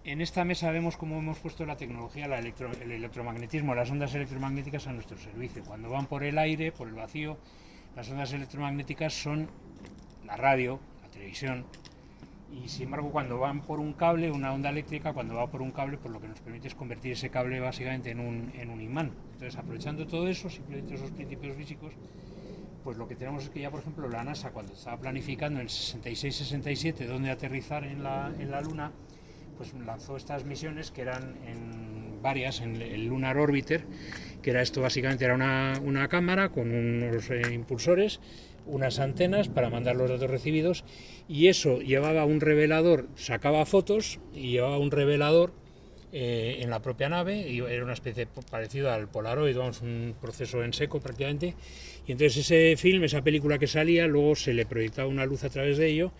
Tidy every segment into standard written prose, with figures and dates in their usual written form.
En esta mesa vemos cómo hemos puesto la tecnología, el electromagnetismo, las ondas electromagnéticas a nuestro servicio. Cuando van por el aire, por el vacío, las ondas electromagnéticas son la radio, la televisión, y sin embargo cuando van por un cable, una onda eléctrica, cuando va por un cable, pues lo que nos permite es convertir ese cable básicamente en un imán. Entonces, aprovechando todo eso, simplemente esos principios físicos, pues lo que tenemos es que ya, por ejemplo, la NASA, cuando estaba planificando en el 66-67 dónde aterrizar en la Luna, pues lanzó estas misiones que eran varias en el Lunar Orbiter, que era esto básicamente, era una cámara con unos impulsores, unas antenas para mandar los datos recibidos, y eso llevaba un revelador, sacaba fotos y llevaba un revelador en la propia nave, y era una especie parecido al Polaroid, vamos, un proceso en seco prácticamente, y entonces ese film, esa película que salía, luego se le proyectaba una luz a través de ello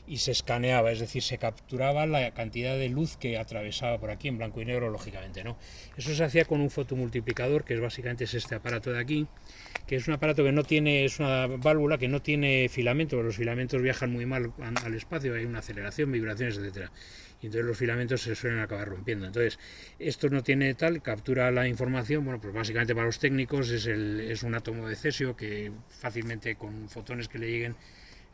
y se escaneaba, es decir, se capturaba la cantidad de luz que atravesaba por aquí, en blanco y negro, lógicamente, ¿no? Eso se hacía con un fotomultiplicador, que es básicamente este aparato de aquí, que es un aparato que no tiene, es una válvula que no tiene filamento, los filamentos viajan muy mal al espacio, hay una aceleración, vibraciones, etcétera, y entonces los filamentos se suelen acabar rompiendo. Entonces, esto no tiene tal, captura la información, bueno, pues básicamente para los técnicos es un átomo de cesio que fácilmente con fotones que le lleguen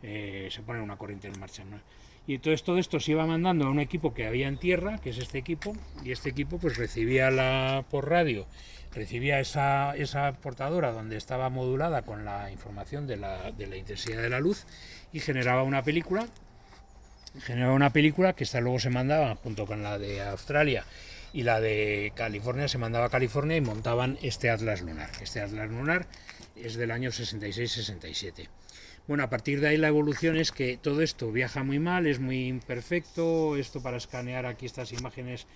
se pone una corriente en marcha, ¿no? Y entonces todo esto se iba mandando a un equipo que había en tierra, que es este equipo, y este equipo pues recibía por radio, recibía esa portadora donde estaba modulada con la información de la intensidad de la luz, y generaba una película que esta luego se mandaba junto con la de Australia y la de California, se mandaba a California y montaban este Atlas Lunar. Este Atlas Lunar es del año 66-67. Bueno, a partir de ahí la evolución es que todo esto viaja muy mal, es muy imperfecto, esto para escanear aquí estas imágenes,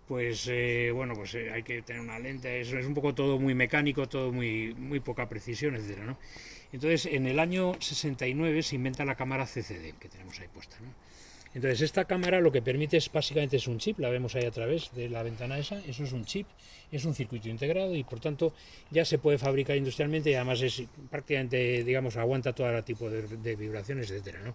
pues hay que tener una lente, es un poco todo muy mecánico, todo muy poca precisión, etcétera, ¿no? Entonces, en el año 69 se inventa la cámara CCD, que tenemos ahí puesta, ¿no? Entonces, esta cámara lo que permite básicamente es un chip, la vemos ahí a través de la ventana esa, eso es un chip, es un circuito integrado y por tanto ya se puede fabricar industrialmente y además es prácticamente, digamos, aguanta todo tipo de vibraciones, etcétera, ¿no?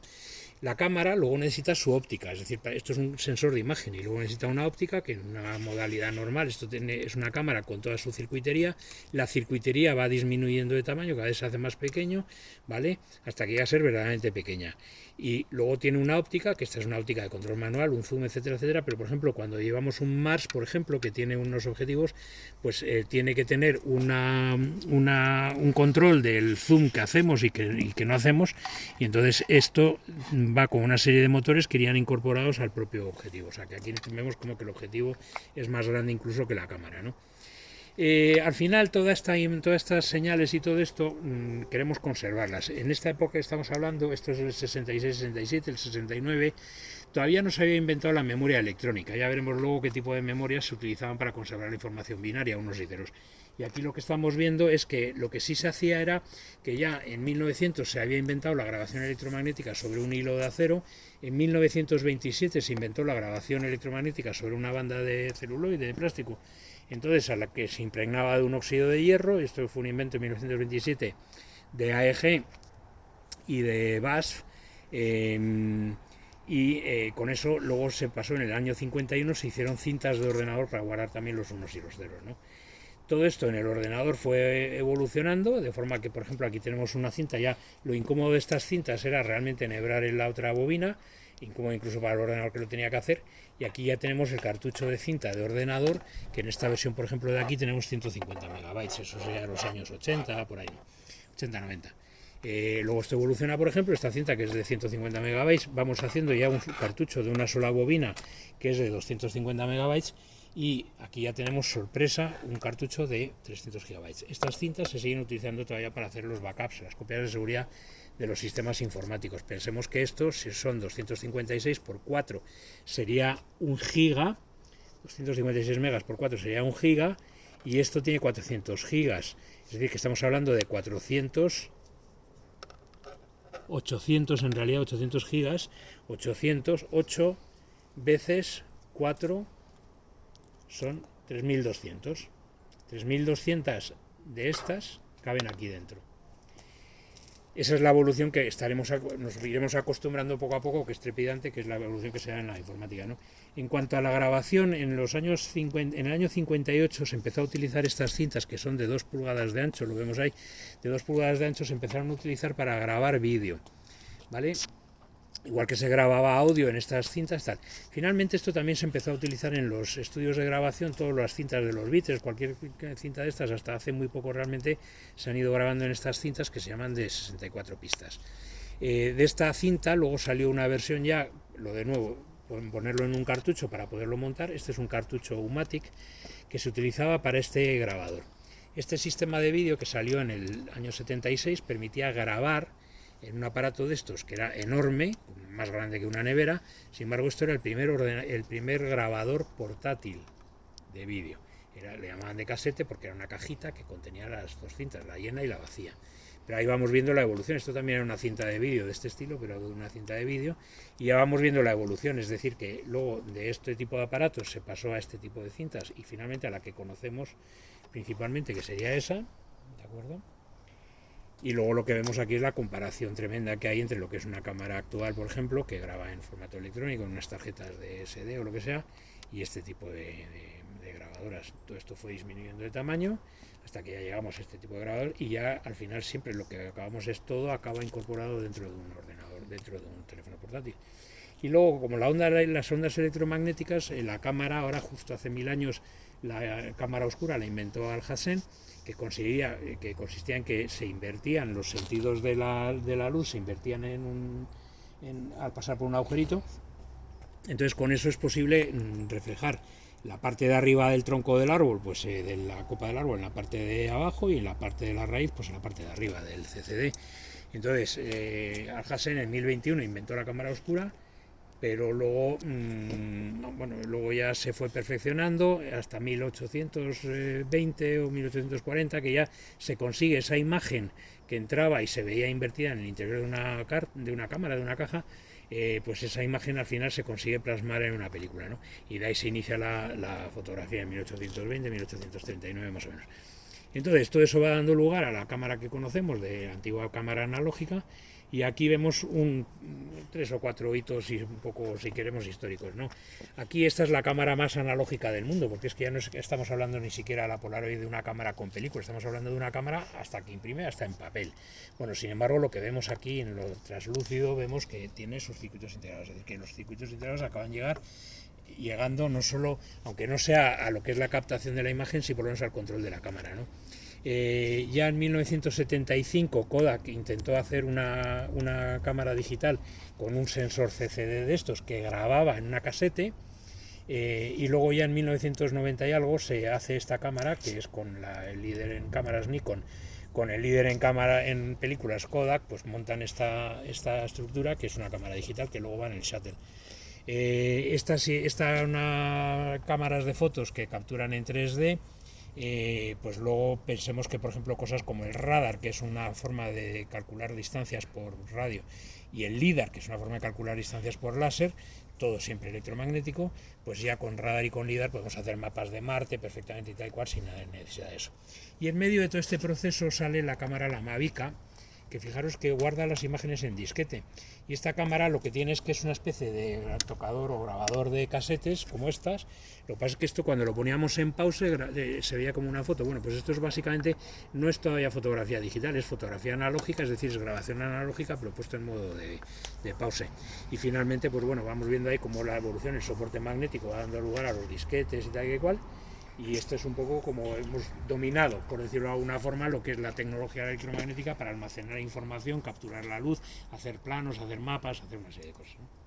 La cámara luego necesita su óptica, es decir, esto es un sensor de imagen y luego necesita una óptica que en una modalidad normal, es una cámara con toda su circuitería, la circuitería va disminuyendo de tamaño, cada vez se hace más pequeño, ¿vale? Hasta que llega a ser verdaderamente pequeña. Y luego tiene una óptica, que esta es una óptica de control manual, un zoom, etcétera, etcétera, pero por ejemplo cuando llevamos un Mars, por ejemplo, que tiene unos objetivos, pues tiene que tener un control del zoom que hacemos y que no hacemos, y entonces esto va con una serie de motores que irían incorporados al propio objetivo, o sea que aquí vemos como que el objetivo es más grande incluso que la cámara, ¿no? Al final todas estas señales y todo esto queremos conservarlas. En esta época que estamos hablando, esto es el 66-67, el 69, todavía no se había inventado la memoria electrónica. Ya veremos luego qué tipo de memorias se utilizaban para conservar la información binaria, unos y ceros. Y aquí lo que estamos viendo es que lo que sí se hacía era que ya en 1900 se había inventado la grabación electromagnética sobre un hilo de acero, en 1927 se inventó la grabación electromagnética sobre una banda de celuloide, de plástico, entonces a la que se impregnaba de un óxido de hierro. Esto fue un invento en 1927 de AEG y de BASF, con eso luego se pasó en el año 51, se hicieron cintas de ordenador para guardar también los unos y los ceros, ¿no? Todo esto en el ordenador fue evolucionando, de forma que, por ejemplo, aquí tenemos una cinta, ya lo incómodo de estas cintas era realmente enhebrar en la otra bobina, incómodo incluso para el ordenador que lo tenía que hacer, y aquí ya tenemos el cartucho de cinta de ordenador, que en esta versión, por ejemplo, de aquí tenemos 150 megabytes, eso sería de los años 80, por ahí, 80-90. Luego esto evoluciona, por ejemplo, esta cinta que es de 150 megabytes, vamos haciendo ya un cartucho de una sola bobina que es de 250 megabytes, y aquí ya tenemos, sorpresa, un cartucho de 300 gigabytes. Estas cintas se siguen utilizando todavía para hacer los backups, las copias de seguridad de los sistemas informáticos. Pensemos que estos, si son 256 por 4, sería 1 giga, 256 megas por 4 sería 1 giga, y esto tiene 400 gigas, es decir, que estamos hablando de 800 en realidad, 800 gigas, 808 veces 4 son 3200. 3200 de estas caben aquí dentro. esa es la evolución que nos iremos acostumbrando poco a poco, que es trepidante, que es la evolución que se da en la informática, ¿no? En cuanto a la grabación, en el año 58 se empezó a utilizar estas cintas que son de 2 pulgadas de ancho, lo vemos ahí, de 2 pulgadas de ancho se empezaron a utilizar para grabar vídeo, ¿vale? Igual que se grababa audio en estas cintas, tal. Finalmente esto también se empezó a utilizar en los estudios de grabación, todas las cintas de los Beatles, cualquier cinta de estas, hasta hace muy poco realmente se han ido grabando en estas cintas que se llaman de 64 pistas. De esta cinta luego salió una versión ya, lo de nuevo, ponerlo en un cartucho para poderlo montar. Este es un cartucho U-matic que se utilizaba para este grabador. Este sistema de vídeo que salió en el año 76 permitía grabar en un aparato de estos que era enorme, más grande que una nevera. Sin embargo, esto era el primer grabador portátil de vídeo. Le llamaban de casete porque era una cajita que contenía las 2 cintas, la llena y la vacía. Pero ahí vamos viendo la evolución. Esto también era una cinta de vídeo de este estilo, pero de una cinta de vídeo, y ya vamos viendo la evolución, es decir, que luego de este tipo de aparatos se pasó a este tipo de cintas y finalmente a la que conocemos principalmente, que sería esa, ¿de acuerdo? Y luego lo que vemos aquí es la comparación tremenda que hay entre lo que es una cámara actual, por ejemplo, que graba en formato electrónico, en unas tarjetas de SD o lo que sea, y este tipo de grabadoras. Todo esto fue disminuyendo de tamaño hasta que ya llegamos a este tipo de grabador, y ya al final siempre lo que acabamos es todo acaba incorporado dentro de un ordenador, dentro de un teléfono portátil. Y luego, como las ondas electromagnéticas, la cámara, ahora justo hace 1000 años, la cámara oscura la inventó Alhazen, que consistía en que se invertían los sentidos de la luz, se invertían al pasar por un agujerito. Entonces con eso es posible reflejar la parte de arriba del tronco del árbol, pues de la copa del árbol en la parte de abajo, y en la parte de la raíz pues en la parte de arriba del CCD. Entonces Alhazen en 1021 inventó la cámara oscura, pero luego, luego ya se fue perfeccionando hasta 1820 o 1840, que ya se consigue esa imagen que entraba y se veía invertida en el interior de una cámara, de una caja. Pues esa imagen al final se consigue plasmar en una película, ¿no? Y de ahí se inicia la fotografía en 1820, 1839 más o menos. Entonces todo eso va dando lugar a la cámara que conocemos, de la antigua cámara analógica, y aquí vemos 3 o 4 hitos y un poco, si queremos, históricos, ¿no? Aquí esta es la cámara más analógica del mundo, porque es que ya no estamos hablando ni siquiera la Polaroid de una cámara con película, estamos hablando de una cámara hasta que imprime, hasta en papel. Bueno, sin embargo, lo que vemos aquí en lo translúcido, vemos que tiene sus circuitos integrados, es decir, que los circuitos integrados acaban llegando no solo, aunque no sea a lo que es la captación de la imagen, sí por lo menos al control de la cámara, ¿no? Ya en 1975 Kodak intentó hacer una cámara digital con un sensor CCD de estos que grababa en una casete, y luego ya en 1990 y algo se hace esta cámara, que es con el líder en cámaras Nikon, con el líder en películas Kodak, pues montan esta estructura, que es una cámara digital que luego va en el shuttle. Estas cámaras de fotos que capturan en 3D. Pues luego pensemos que, por ejemplo, cosas como el radar, que es una forma de calcular distancias por radio, y el LIDAR, que es una forma de calcular distancias por láser, todo siempre electromagnético, pues ya con radar y con LIDAR podemos hacer mapas de Marte perfectamente y tal cual, sin necesidad de eso. Y en medio de todo este proceso sale la cámara, la Mavica, que fijaros que guarda las imágenes en disquete, y esta cámara lo que tiene es que es una especie de tocador o grabador de casetes como estas. Lo que pasa es que esto, cuando lo poníamos en pause, se veía como una foto. Bueno, pues esto es básicamente, no es todavía fotografía digital, es fotografía analógica, es decir, es grabación analógica pero puesto en modo de pause. Y finalmente, pues bueno, vamos viendo ahí cómo la evolución, el soporte magnético va dando lugar a los disquetes y tal y cual. Y esto es un poco como hemos dominado, por decirlo de alguna forma, lo que es la tecnología electromagnética para almacenar información, capturar la luz, hacer planos, hacer mapas, hacer una serie de cosas, ¿no?